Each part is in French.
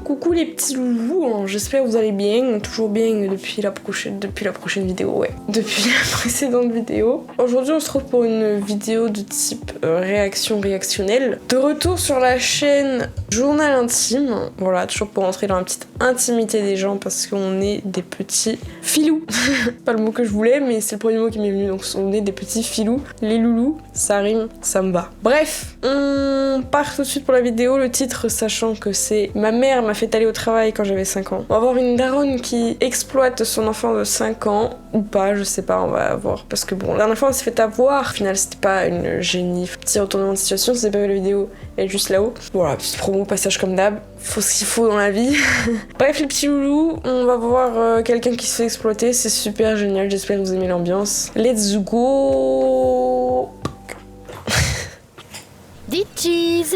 Coucou les petits loulous, hein. J'espère que vous allez bien, toujours bien depuis la prochaine vidéo, ouais. Depuis la précédente vidéo. Aujourd'hui on se retrouve pour une vidéo de type réaction réactionnelle. De retour sur la chaîne Journal Intime. Voilà, toujours pour entrer dans la petite intimité des gens parce qu'on est des petits filous. Pas le mot que je voulais, mais c'est le premier mot qui m'est venu, donc on est des petits filous. Les loulous, ça rime, ça me va. Bref, on part tout de suite pour la vidéo. Le titre, sachant que c'est ma mère m'a fait aller au travail quand j'avais 5 ans. On va avoir une daronne qui exploite son enfant de 5 ans, ou pas, je sais pas, on va voir. Parce que bon, la dernière fois on s'est fait avoir, au final c'était pas une génie. Petit retournement de situation, si vous avez pas vu la vidéo, elle est juste là-haut. Voilà, petite promo, passage comme d'hab. Faut ce qu'il faut dans la vie. Bref les petits loulous, on va voir quelqu'un qui se fait exploiter, c'est super génial, j'espère que vous aimez l'ambiance. Let's go. Dis cheese.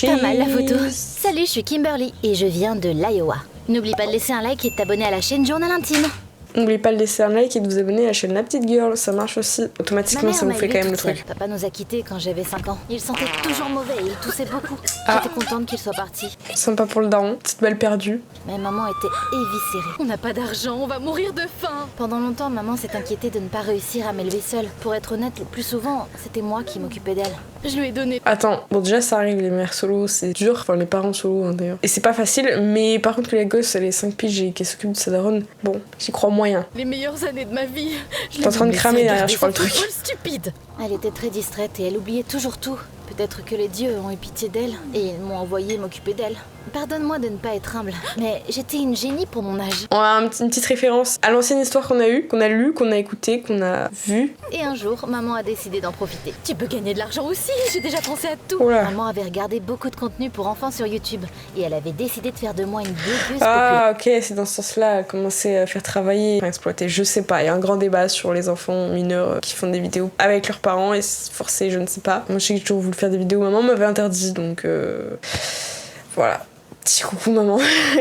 Pas mal la photo. Salut, je suis Kimberly et je viens de l'Iowa. N'oublie pas de laisser un like et de t'abonner à la chaîne Journal Intime. N'oubliez pas de laisser un like et de vous abonner à la chaîne La Petite Girl, ça marche aussi. Automatiquement ça vous fait quand même le truc. Papa nous a quittés quand j'avais 5 ans. Il sentait toujours mauvais et il toussait beaucoup. J'étais contente qu'il soit parti. Sympa pour le daron, petite balle perdue. Mais maman était éviscérée. On n'a pas d'argent, on va mourir de faim. Pendant longtemps, maman s'est inquiétée de ne pas réussir à m'élever seule. Pour être honnête, le plus souvent, c'était moi qui m'occupais d'elle. Je lui ai donné... Attends, bon déjà ça arrive, les mères solo, c'est dur. Enfin les parents solo hein, d'ailleurs. Et c'est pas facile, mais par contre que les gosses, elle est 5 piges et qu'elle s'occupe de sa daronne, bon, j'y crois moyen. Les meilleures années de ma vie. T'es en train de cramer derrière, je crois, le truc. Stupide. Elle était très distraite et elle oubliait toujours tout. Peut-être que les dieux ont eu pitié d'elle et ils m'ont envoyé m'occuper d'elle. Pardonne-moi de ne pas être humble, mais j'étais une génie pour mon âge. On a une petite référence à l'ancienne histoire qu'on a eue, qu'on a lue, qu'on a écoutée, qu'on a vue. Et un jour, maman a décidé d'en profiter. Tu peux gagner de l'argent aussi, j'ai déjà pensé à tout. Oula. Maman avait regardé beaucoup de contenu pour enfants sur YouTube et elle avait décidé de faire de moi une blogueuse Ah populaire. ok, c'est dans ce sens-là, elle a commencé à faire travailler, à exploiter, je sais pas. Il y a un grand débat sur les enfants mineurs qui font des vidéos avec leurs parents et c'est forcé, je ne sais pas. Moi je sais que j'ai toujours voulu faire des vidéos, maman m'avait interdit donc voilà. Petit coucou maman.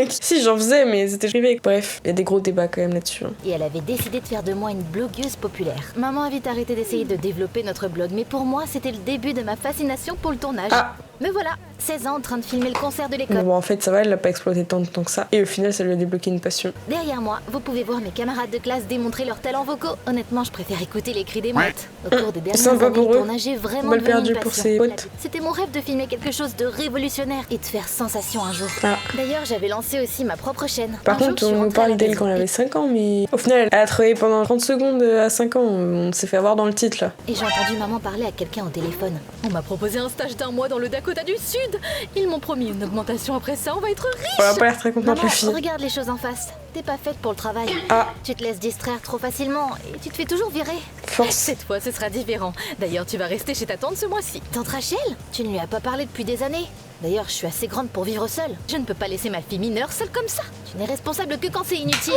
Si j'en faisais mais c'était privé. Bref, il y a des gros débats quand même là-dessus. Et elle avait décidé de faire de moi une blogueuse populaire. Maman a vite arrêté d'essayer de développer notre blog, mais pour moi c'était le début de ma fascination pour le tournage. Ah. Me voilà, 16 ans en train de filmer le concert de l'école. Bon en fait ça va, elle l'a pas exploité tant de temps que ça. Et au final ça lui a débloqué une passion. Derrière moi, vous pouvez voir mes camarades de classe démontrer leurs talents vocaux. Honnêtement, je préfère écouter les cris des mouettes. Au cours des dernières années, le tournage est vraiment Balle devenu perdue une pour passion. ses potes. C'était mon rêve de filmer quelque chose de révolutionnaire et de faire sensation un jour. Ah. D'ailleurs, j'avais lancé aussi ma propre chaîne. Par Un jour, contre, je suis on nous rentrée à parle la d'elle maison quand elle avait 5 ans, mais au final, elle a travaillé pendant 30 secondes à 5 ans. On s'est fait avoir dans le titre là. Et j'ai entendu maman parler à quelqu'un au téléphone. On m'a proposé un stage d'1 mois dans le Dakota du Sud. Ils m'ont promis une augmentation après ça, on va être riches. On a pas l'air très contente Maman, la fille. regarde les choses en face. T'es pas faite pour le travail. Ah. Tu te laisses distraire trop facilement et tu te fais toujours virer. Force. Cette fois, ce sera différent. D'ailleurs, tu vas rester chez ta tante ce mois-ci. Tante Rachel, tu ne lui as pas parlé depuis des années. D'ailleurs, je suis assez grande pour vivre seule. Je ne peux pas laisser ma fille mineure seule comme ça. Tu n'es responsable que quand c'est inutile.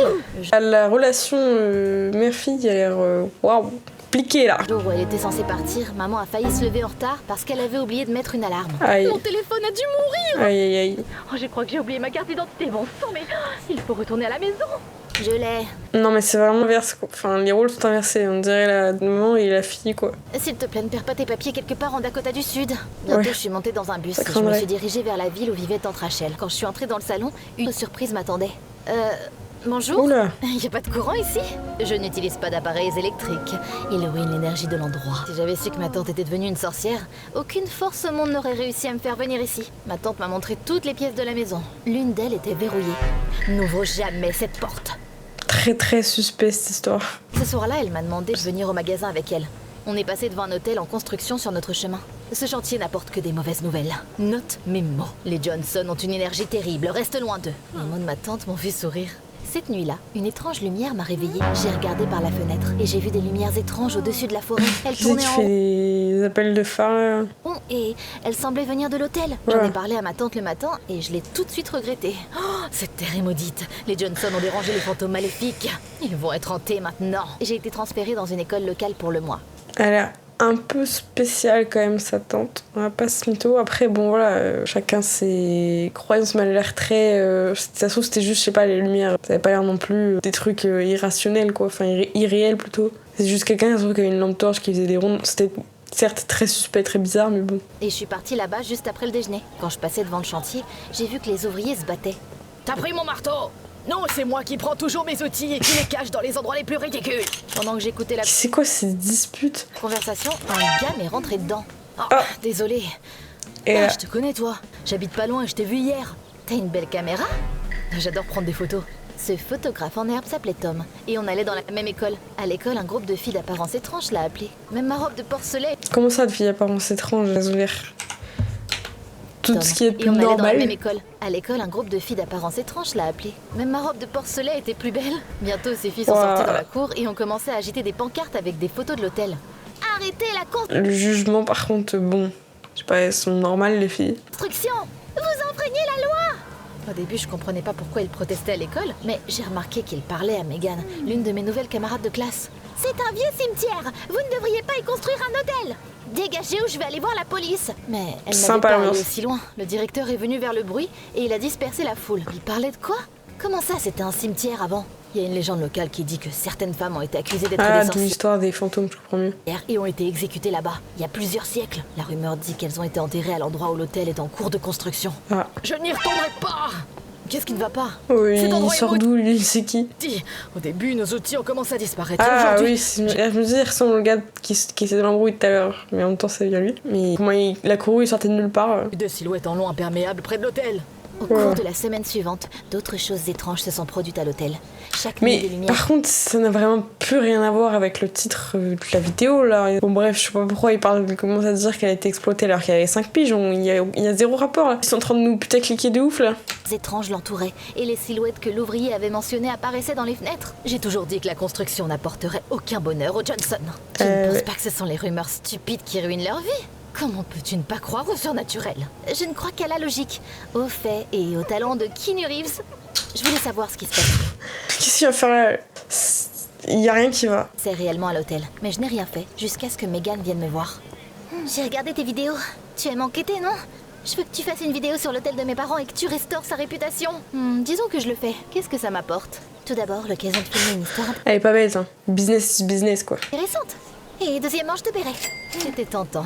La relation mère-fille a l'air waouh, compliquée là. Le jour où elle était censée partir, maman a failli se lever en retard parce qu'elle avait oublié de mettre une alarme. Aïe. Mon téléphone a dû mourir. Aïe aïe aïe. Oh, je crois que j'ai oublié ma carte d'identité. Bon sang, mais il faut retourner à la maison. Je l'ai. Non mais c'est vraiment inverse quoi. Enfin les rôles sont inversés. On dirait la maman et la fille quoi. S'il te plaît, ne perds pas tes papiers quelque part en Dakota du Sud. Bientôt, Ouais. je suis montée dans un bus Ça et je me craindrait. suis dirigée vers la ville où vivait tante Rachel. Quand je suis entrée dans le salon, une surprise m'attendait. Bonjour. Oula. Il n'y a pas de courant ici? Je n'utilise pas d'appareils électriques. Il ruine l'énergie de l'endroit. Si j'avais su que ma tante était devenue une sorcière, aucune force au monde n'aurait réussi à me faire venir ici. Ma tante m'a montré toutes les pièces de la maison. L'une d'elles était verrouillée. N'ouvre jamais cette porte. Très très suspect cette histoire. Ce soir-là, elle m'a demandé de venir au magasin avec elle. On est passé devant un hôtel en construction sur notre chemin. Ce chantier n'apporte que des mauvaises nouvelles. Note mes mots. Les Johnson ont une énergie terrible, reste loin d'eux. Les mots de ma tante m'ont fait sourire. Cette nuit-là, une étrange lumière m'a réveillée. J'ai regardé par la fenêtre et j'ai vu des lumières étranges au-dessus de la forêt. Elles Tu sais, tournaient tu en fais des appels de phare. haut et elles semblaient venir de l'hôtel. J'en Ouais. ai parlé à ma tante le matin et je l'ai tout de suite regretté. Oh, cette terre est maudite. Les Johnson ont dérangé les fantômes maléfiques. Ils vont être hantés maintenant. J'ai été transférée dans une école locale pour le mois. Elle a l'air un peu spéciale quand même sa tante. On va pas se mytho. Après bon voilà, chacun ses croyances, mais elle a l'air très... ça se trouve c'était juste je sais pas les lumières. Ça avait pas l'air non plus des trucs irrationnels quoi, enfin irréels plutôt. C'est juste quelqu'un qui avait une lampe torche qui faisait des rondes. C'était certes très suspect, très bizarre mais bon. Et je suis partie là-bas juste après le déjeuner. Quand je passais devant le chantier, j'ai vu que les ouvriers se battaient. T'as pris mon marteau? Non, c'est moi qui prends toujours mes outils et qui les cache dans les endroits les plus ridicules. Pendant que j'écoutais la C'est quoi ces disputes? conversation, un gars m'est rentré dedans. Oh, Ah. désolé. Et Ah, je te connais, toi. J'habite pas loin et je t'ai vu hier. T'as une belle caméra? J'adore prendre des photos. Ce photographe en herbe s'appelait Tom. Et on allait dans la même école. À l'école, un groupe de filles d'apparence étrange l'a appelé. Même ma robe de porcelet. comment ça, de filles apparence étrange, elles ont l'air... Tout Tom. ce qui est Et plus on allait dans la même normal. école. À l'école, un groupe de filles d'apparence étrange l'a appelé. Même ma robe de porcelet était plus belle. Bientôt, ces filles sont Wow. sorties dans la cour et ont commencé à agiter des pancartes avec des photos de l'hôtel. Arrêtez la Le jugement, par contre, bon... Je sais pas, elles sont normales, les filles. construction! Vous enfreignez la loi! Au début, je comprenais pas pourquoi ils protestaient à l'école, mais j'ai remarqué qu'ils parlaient à Megan, l'une de mes nouvelles camarades de classe. C'est un vieux cimetière! Vous ne devriez pas y construire un hôtel! Dégagez ou je vais aller voir la police! Mais elle n'avait Sympa pas allé l'ambiance. aussi loin. Le directeur est venu vers le bruit et il a dispersé la foule. Il parlait de quoi? Comment ça, c'était un cimetière avant? Il y a une légende locale qui dit que certaines femmes ont été accusées d'être Ah, des de sorcières l'histoire des fantômes, je comprends mieux. et ont été exécutées là-bas, il y a plusieurs siècles. La rumeur dit qu'elles ont été enterrées à l'endroit où l'hôtel est en cours de construction. Ah. Je n'y retournerai pas! Qu'est-ce qui ne va pas? Oui, Cet il endroit est sort d'où, lui, c'est qui? maudit. Au début, nos outils ont commencé à disparaître. Ah Aujourd'hui, oui, je me dis, il ressemble au gars qui était dans l'embrouille tout à l'heure. Mais en même temps, c'est bien lui. Mais comment il a couru, il sortait de nulle part. deux silhouettes en long imperméable près de l'hôtel. Au cours de la semaine suivante, d'autres choses étranges se sont produites à l'hôtel. Chaque nuit Mais des lumières. par contre, ça n'a vraiment plus rien à voir avec le titre de la vidéo là. Bon, bref, je sais pas pourquoi il commence à dire qu'elle a été exploitée alors qu'il y avait 5 piges. Il y a zéro rapport là. Ils sont en train de nous putacliquer de ouf là. Étranges l'entouraient et les silhouettes que l'ouvrier avait mentionnées apparaissaient dans les fenêtres. J'ai toujours dit que la construction n'apporterait aucun bonheur aux Johnson. Je ne pense pas que ce sont les rumeurs stupides qui ruinent leur vie. Comment peux-tu ne pas croire au surnaturel? Je ne crois qu'à la logique, aux faits et au talent de Keanu Reeves. Je voulais savoir ce qui se passe. Qu'est-ce qu'il va faire là? Il y a rien qui va. C'est réellement à l'hôtel, mais je n'ai rien fait jusqu'à ce que Megan vienne me voir. J'ai regardé tes vidéos. Tu aimes enquêter, non? Je veux que tu fasses une vidéo sur l'hôtel de mes parents et que tu restaures sa réputation. Disons que je le fais. Qu'est-ce que ça m'apporte? Tout d'abord, l'occasion de filmer une histoire Elle est pas bête, hein. Business is business quoi. intéressante. Et deuxièmement, je te paierai. C'était tentant.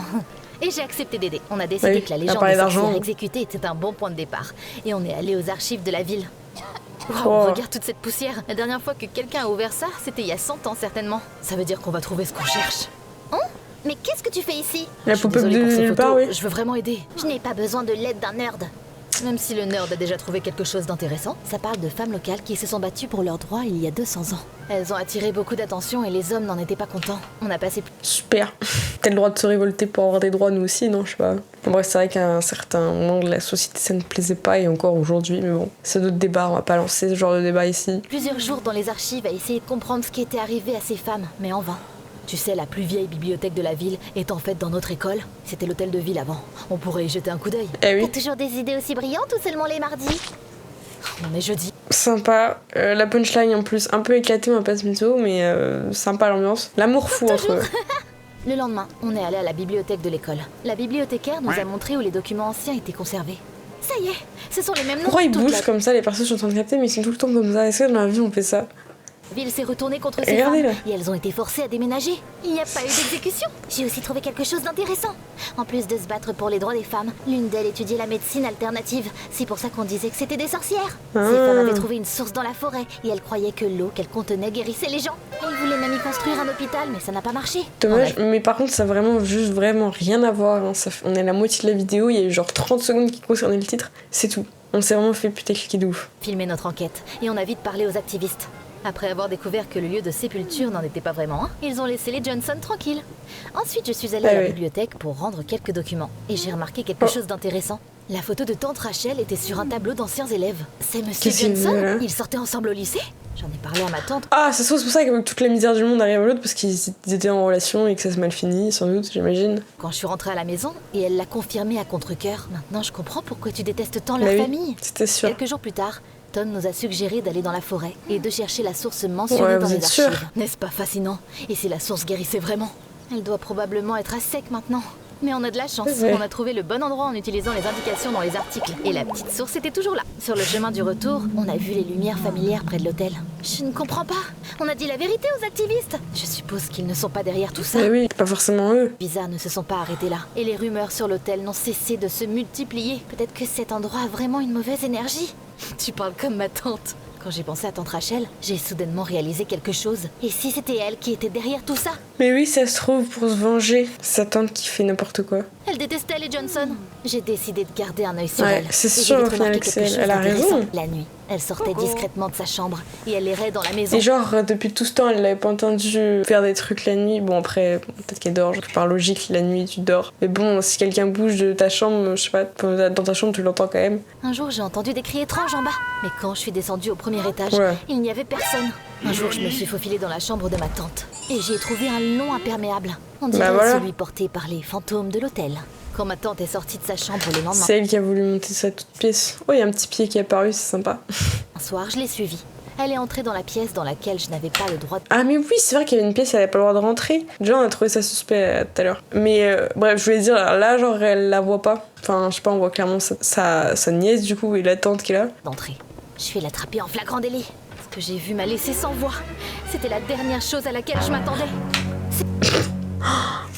Et j'ai accepté d'aider. On a décidé Oui, que la on a légende parlé des sorcières d'argent. exécutées était un bon point de départ. Et on est allé aux archives de la ville. Wow, Oh. regarde toute cette poussière. La dernière fois que quelqu'un a ouvert ça, c'était il y a 100 ans certainement. Ça veut dire qu'on va trouver ce qu'on cherche. Hein? Mais qu'est-ce que tu fais ici? La Je suis pop-up désolée de pour ces nulle photos, part, oui. Je veux vraiment aider. Je n'ai pas besoin de l'aide d'un nerd. Même si le nerd a déjà trouvé quelque chose d'intéressant, ça parle de femmes locales qui se sont battues pour leurs droits il y a 200 ans. Elles ont attiré beaucoup d'attention et les hommes n'en étaient pas contents. On a passé Super. T'as le droit de se révolter pour avoir des droits, nous aussi, non? Je sais pas. En bref, c'est vrai qu'à un certain moment de la société, ça ne plaisait pas, et encore aujourd'hui, mais bon. C'est d'autres débats, on va pas lancer ce genre de débat ici. plusieurs jours dans les archives à essayer de comprendre ce qui était arrivé à ces femmes, mais en vain. Tu sais, la plus vieille bibliothèque de la ville est en fait dans notre école. C'était l'hôtel de ville avant. On pourrait y jeter un coup d'œil. Eh oui. T'as toujours des idées aussi brillantes ou seulement les mardis? On est jeudi. Sympa. La punchline en plus, un peu éclatée, on va pas se mytho, mais sympa l'ambiance. L'amour fou entre eux. Le lendemain, on est allé à la bibliothèque de l'école. La bibliothécaire nous a montré où les documents anciens étaient conservés. Ça y est, ce sont les mêmes noms. Pourquoi ils Toute bougent la comme ça, les personnes sont en train de capter, mais ils sont tout le temps comme ça? Est-ce que dans la vie on fait ça? ville s'est retournée contre ces Regardez, femmes là. et elles ont été forcées à déménager. Il n'y a pas eu d'exécution. J'ai aussi trouvé quelque chose d'intéressant. En plus de se battre pour les droits des femmes, l'une d'elles étudiait la médecine alternative. C'est pour ça qu'on disait que c'était des sorcières. Ah. Ces femmes avaient trouvé une source dans la forêt et elles croyaient que l'eau qu'elle contenait guérissait les gens. Elles voulaient même y construire un hôpital, mais ça n'a pas marché. Dommage, On a mais par contre, ça a vraiment juste vraiment rien à voir. Hein. On est à la moitié de la vidéo, il y a eu genre 30 secondes qui concernaient le titre, c'est tout. On s'est vraiment fait putacliquer de ouf. filmé notre enquête et on a vite parlé aux activistes. Après avoir découvert que le lieu de sépulture n'en était pas vraiment un, ils ont laissé les Johnson tranquilles. Ensuite, je suis allée à la bibliothèque pour rendre quelques documents et j'ai remarqué quelque chose d'intéressant. La photo de tante Rachel était sur un tableau d'anciens élèves. C'est Monsieur Qu'est-ce qu'il Johnson? veut, là Ils sortaient ensemble au lycée? J'en ai parlé à ma tante. Ah, ça se trouve, c'est pour ça qu'avec toute la misère du monde arrive à l'autre, parce qu'ils étaient en relation et que ça se mal fini, sans doute, j'imagine. Quand je suis rentrée à la maison, et elle l'a confirmé à contre-cœur. Maintenant, je comprends pourquoi tu détestes tant leur Bah oui, famille. c'était sûr. Quelques jours plus tard, Ton nous a suggéré d'aller dans la forêt et de chercher la source mentionnée Ouais, dans vous les êtes archives. sûr? N'est-ce pas fascinant? Et si la source guérissait vraiment? Elle doit probablement être à sec maintenant. Mais on a de la chance, Ouais. on a trouvé le bon endroit en utilisant les indications dans les articles. Et la petite source était toujours là. Sur le chemin du retour, on a vu les lumières familières près de l'hôtel. Je ne comprends pas. On a dit la vérité aux activistes. Je suppose qu'ils ne sont pas derrière tout ça. Mais oui, pas forcément eux. Bizarres ne se sont pas arrêtés là. Et les rumeurs sur l'hôtel n'ont cessé de se multiplier. Peut-être que cet endroit a vraiment une mauvaise énergie. Tu parles comme ma tante. Quand j'ai pensé à tante Rachel, j'ai soudainement réalisé quelque chose. Et si c'était elle qui était derrière tout ça? Mais oui, ça se trouve pour se venger. Sa tante qui fait n'importe quoi. Elle détestait les Johnson. J'ai décidé de garder un œil sur Ouais, elle. c'est Et j'ai sûr vite au final remarqué que quelque c'est elle. chose Elle a d'intéressant. raison. La nuit, elle sortait discrètement de sa chambre et elle errait dans la maison. Et genre, depuis tout ce temps, elle l'avait pas entendu faire des trucs la nuit. Bon, après, peut-être qu'elle dort. Par logique, la nuit, tu dors. Mais bon, si quelqu'un bouge de ta chambre, je sais pas, dans ta chambre, tu l'entends quand même. Un jour, j'ai entendu des cris étranges en bas. Mais quand je suis descendue au premier étage, Ouais. il n'y avait personne. Un jour, je me suis faufilée dans la chambre de ma tante. Et j'y ai trouvé un long imperméable. On dirait voilà. celui porté par les fantômes de l'hôtel. Quand ma tante est sortie de sa chambre le lendemain, C'est elle qui a voulu monter sa toute pièce. Oh, il y a un petit pied qui est apparu, c'est sympa. un soir, je l'ai suivie. Elle est entrée dans la pièce dans laquelle je n'avais pas le droit de... Ah mais oui, c'est vrai qu'il y avait une pièce, elle avait pas le droit de rentrer. Déjà, on a trouvé ça suspect tout à l'heure. Mais bref, je voulais dire, là, genre, elle la voit pas. Enfin, je sais pas, on voit clairement sa nièce, du coup, et la tante qui est là. d'entrer. Je suis l'attraper en flagrant délit. Ce que j'ai vu m'a laissé sans voix. C'était la dernière chose à laquelle je m'attendais.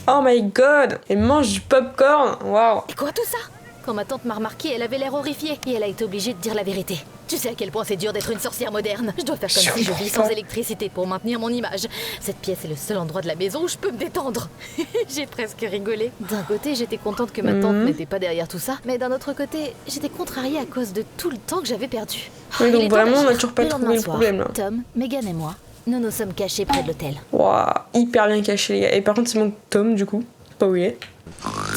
Oh my god! Elle mange du popcorn! Waouh! Et quoi tout ça? Quand ma tante m'a remarqué, elle avait l'air horrifiée et elle a été obligée de dire la vérité. Tu sais à quel point c'est dur d'être une sorcière moderne. Je dois faire comme si je vis sans électricité pour maintenir mon image. Cette pièce est le seul endroit de la maison où je peux me détendre. J'ai presque rigolé. D'un côté, j'étais contente que ma tante n'était pas derrière tout ça, mais d'un autre côté, j'étais contrariée à cause de tout le temps que j'avais perdu. Oui, Il donc est temps vraiment, on d'agir. a toujours pas Le trouvé lendemain le soir, problème, là. Tom, Megan et moi, nous nous sommes cachés près de l'hôtel. Waouh! Hyper bien caché, les gars. Et par contre, il manque Tom, du coup. Je sais pas où il est.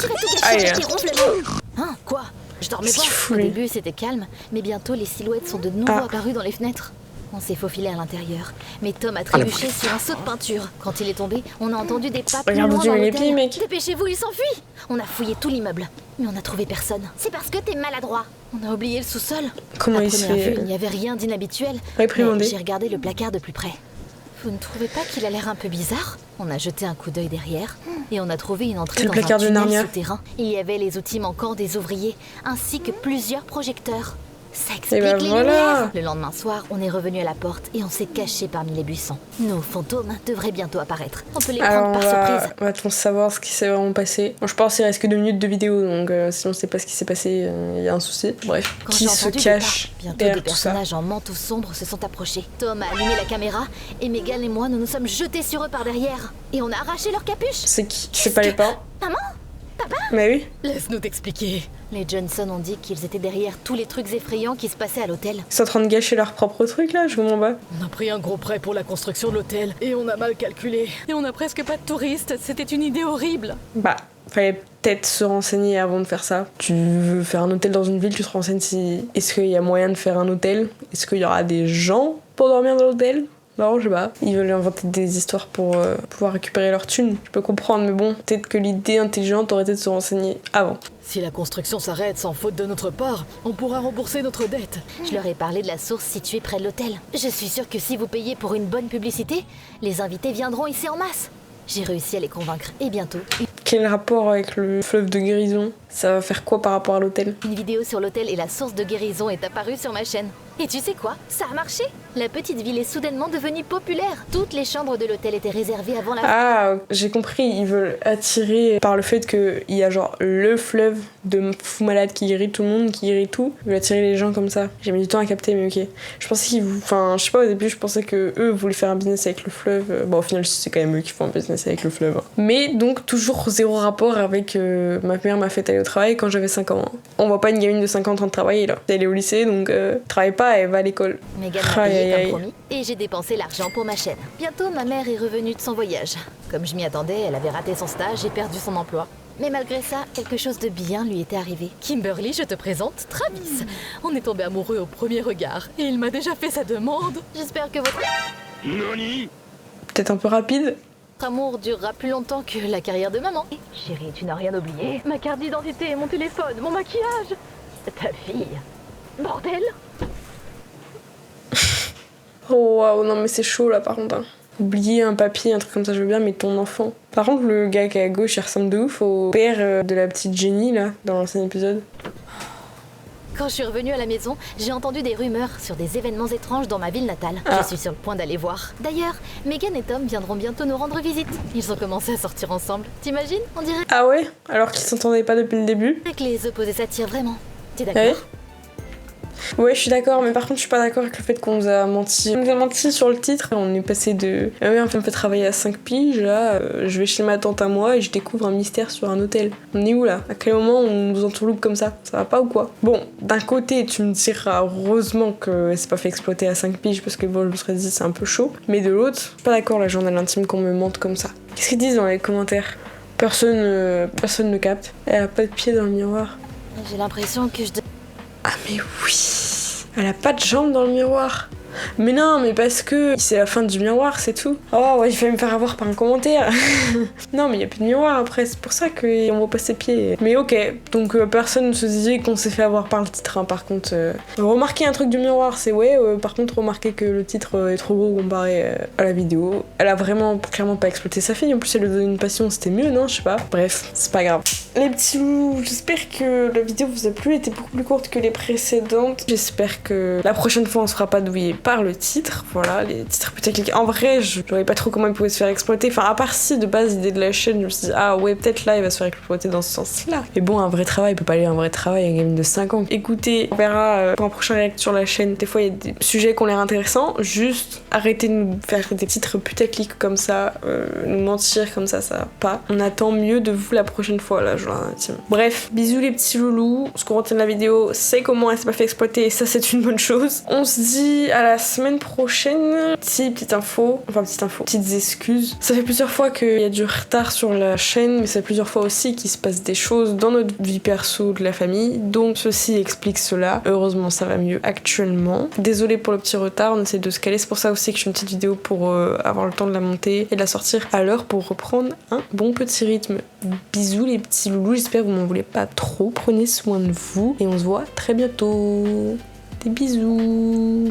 Tu vas tout gâcher Aïe. avec tes ronflements. Hein? Quoi? Je dormais Qu'est-ce pas. qu'il fout, Au lui début, c'était calme, mais bientôt, les silhouettes sont de nouveau Ah. apparues dans les fenêtres. On s'est faufilé à l'intérieur, mais Tom a trébuché sur un seau de peinture. Quand il est tombé, on a entendu des pas plus Regarde, loin Dieu, dans les l'hôtel. pieds, mec. Dépêchez-vous, il s'enfuit. On a fouillé tout l'immeuble, mais on n'a trouvé personne. C'est parce que t'es maladroit. On a oublié le sous-sol. Comment À il se première vue, fait il n'y avait rien d'inhabituel. réprimandé. Mais j'ai regardé le placard de plus près. Vous ne trouvez pas qu'il a l'air un peu bizarre? On a jeté un coup d'œil derrière et on a trouvé une entrée C'est le dans placard un de tunnel Narnia. souterrain. Il y avait les outils manquants des ouvriers ainsi que plusieurs projecteurs. Ça explique ben les voilà. lumières. Le lendemain soir, on est revenu à la porte et on s'est caché parmi les buissons. Nos fantômes devraient bientôt apparaître. On peut les Alors, prendre par surprise. on va savoir ce qui s'est vraiment passé. Bon, je pense qu'il reste que 2 minutes de vidéo, donc si on sait pas ce qui s'est passé, il y a un souci. Bref, Quand qui j'ai se entendu des cache pas, bientôt derrière des tout ça? personnages en manteau sombre se sont approchés. Tom a allumé la caméra et Megan et moi nous nous sommes jetés sur eux par derrière. Et on a arraché leur capuche. C'est qui? C'est pas les parents? Maman? Mais oui. Laisse-nous t'expliquer. Les Johnson ont dit qu'ils étaient derrière tous les trucs effrayants qui se passaient à l'hôtel. Ils sont en train de gâcher leur propre truc là, je comprends pas. On a pris un gros prêt pour la construction de l'hôtel et on a mal calculé. Et on a presque pas de touristes, c'était une idée horrible. Bah, fallait peut-être se renseigner avant de faire ça. Tu veux faire un hôtel dans une ville, tu te renseignes si... Est-ce qu'il y a moyen de faire un hôtel? Est-ce qu'il y aura des gens pour dormir dans l'hôtel? Non, je sais pas. Ils veulent inventer des histoires pour pouvoir récupérer leur thune. Je peux comprendre, mais bon, peut-être que l'idée intelligente aurait été de se renseigner avant. Si la construction s'arrête sans faute de notre part, on pourra rembourser notre dette. Je leur ai parlé de la source située près de l'hôtel. Je suis sûre que si vous payez pour une bonne publicité, les invités viendront ici en masse. J'ai réussi à les convaincre et bientôt, Quel rapport avec le fleuve de guérison? Ça va faire quoi par rapport à l'hôtel? une vidéo sur l'hôtel et la source de guérison est apparue sur ma chaîne. Et tu sais quoi? Ça a marché. La petite ville est soudainement devenue populaire. Toutes les chambres de l'hôtel étaient réservées avant la... Ah, j'ai compris, ils veulent attirer par le fait qu'il y a genre le fleuve de fou malade qui guérit tout le monde, qui guérit tout. Ils veulent attirer les gens comme ça. J'ai mis du temps à capter, mais ok. Je pensais qu'ils... Enfin, je sais pas, au début, je pensais que eux voulaient faire un business avec le fleuve. Bon, au final, c'est quand même eux qui font un business avec le fleuve. Mais donc, toujours zéro rapport avec ma mère m'a fait aller au travail quand j'avais 5 ans. On voit pas une gamine de 5 ans en train de travailler, là. Elle est au lycée, donc travaille pas, elle va à l'école. Megan m'a Aïe, payé aïe, comme aïe. promis et j'ai dépensé l'argent pour ma chaîne. Bientôt, ma mère est revenue de son voyage. Comme je m'y attendais, elle avait raté son stage et perdu son emploi. Mais malgré ça, quelque chose de bien lui était arrivé. Kimberly, je te présente Travis. On est tombé amoureux au premier regard et il m'a déjà fait sa demande. J'espère que votre Peut-être un peu rapide. amour durera plus longtemps que la carrière de maman. Chérie, tu n'as rien oublié. Ma carte d'identité, mon téléphone, mon maquillage. Ta fille. Bordel. Oh waouh, non mais c'est chaud là par contre. Hein. Oublier un papier, un truc comme ça, je veux bien, mais ton enfant. Par contre, le gars qui est à gauche, il ressemble de ouf au père de la petite Jenny là, dans l'ancien épisode. Quand je suis revenue à la maison, j'ai entendu des rumeurs sur des événements étranges dans ma ville natale. Ah. Je suis sur le point d'aller voir. D'ailleurs, Megan et Tom viendront bientôt nous rendre visite. Ils ont commencé à sortir ensemble. T'imagines? On dirait Ah ouais? Alors qu'ils s'entendaient pas depuis le début? que les opposés s'attirent vraiment. T'es d'accord? Ouais. Ouais, je suis d'accord, mais par contre, je suis pas d'accord avec le fait qu'on nous a menti. On nous a menti sur le titre. On est passé de ah ouais, on me fait travailler à 5 piges, là, je vais chez ma tante à moi et je découvre un mystère sur un hôtel. On est où là? À quel moment on nous entourloupe comme ça? Ça va pas ou quoi? Bon, d'un côté, tu me diras heureusement que c'est pas fait exploiter à 5 piges parce que bon, je me serais dit c'est un peu chaud. Mais de l'autre, je suis pas d'accord, la journal intime, qu'on me mente comme ça. Qu'est-ce qu'ils disent dans les commentaires? Personne ne capte. Elle a pas de pied dans le miroir. J'ai l'impression que je... Ah mais oui, elle a pas de jambes dans le miroir. Mais non, mais parce que c'est la fin du miroir, c'est tout. Oh ouais, il fallait me faire avoir par un commentaire. Non, mais il y a plus de miroir après, c'est pour ça qu'on voit pas ses pieds. Mais ok, donc personne ne se disait qu'on s'est fait avoir par le titre, hein. Par contre, remarquer un truc du miroir, c'est ouais, par contre, remarquer que le titre est trop gros comparé à la vidéo. Elle a vraiment clairement pas exploité sa fille, en plus elle lui donnait une passion, c'était mieux, non? Je sais pas. Bref, c'est pas grave. Les petits loups, j'espère que la vidéo vous a plu, elle était beaucoup plus courte que les précédentes. J'espère que la prochaine fois on se fera pas douiller par le titre, voilà, les titres putaclic. En vrai, je savais pas trop comment ils pouvaient se faire exploiter, enfin à part si de base l'idée de la chaîne, je me suis dit ah ouais, peut-être là il va se faire exploiter dans ce sens-là. Mais bon, un vrai travail, il peut pas aller un vrai travail à une gamine de 5 ans. Écoutez, on verra pour un prochain react sur la chaîne, des fois il y a des sujets qui ont l'air intéressants, juste arrêtez de nous faire des titres putaclic comme ça, nous mentir comme ça va pas. On attend mieux de vous la prochaine fois, là, genre intime. Bref, bisous les petits loulous, ce qu'on retient de la vidéo, c'est comment elle s'est pas fait exploiter, et ça c'est une bonne chose. On se dit à la semaine prochaine. Petite info, petites excuses. Ça fait plusieurs fois qu'il y a du retard sur la chaîne, mais ça fait plusieurs fois aussi qu'il se passe des choses dans notre vie perso de la famille, donc ceci explique cela. Heureusement ça va mieux actuellement. Désolée pour le petit retard, on essaie de se caler, c'est pour ça aussi que je fais une petite vidéo pour avoir le temps de la monter et de la sortir à l'heure pour reprendre un bon petit rythme. Bisous les petits loulous, j'espère que vous m'en voulez pas trop, prenez soin de vous et on se voit très bientôt. Des bisous.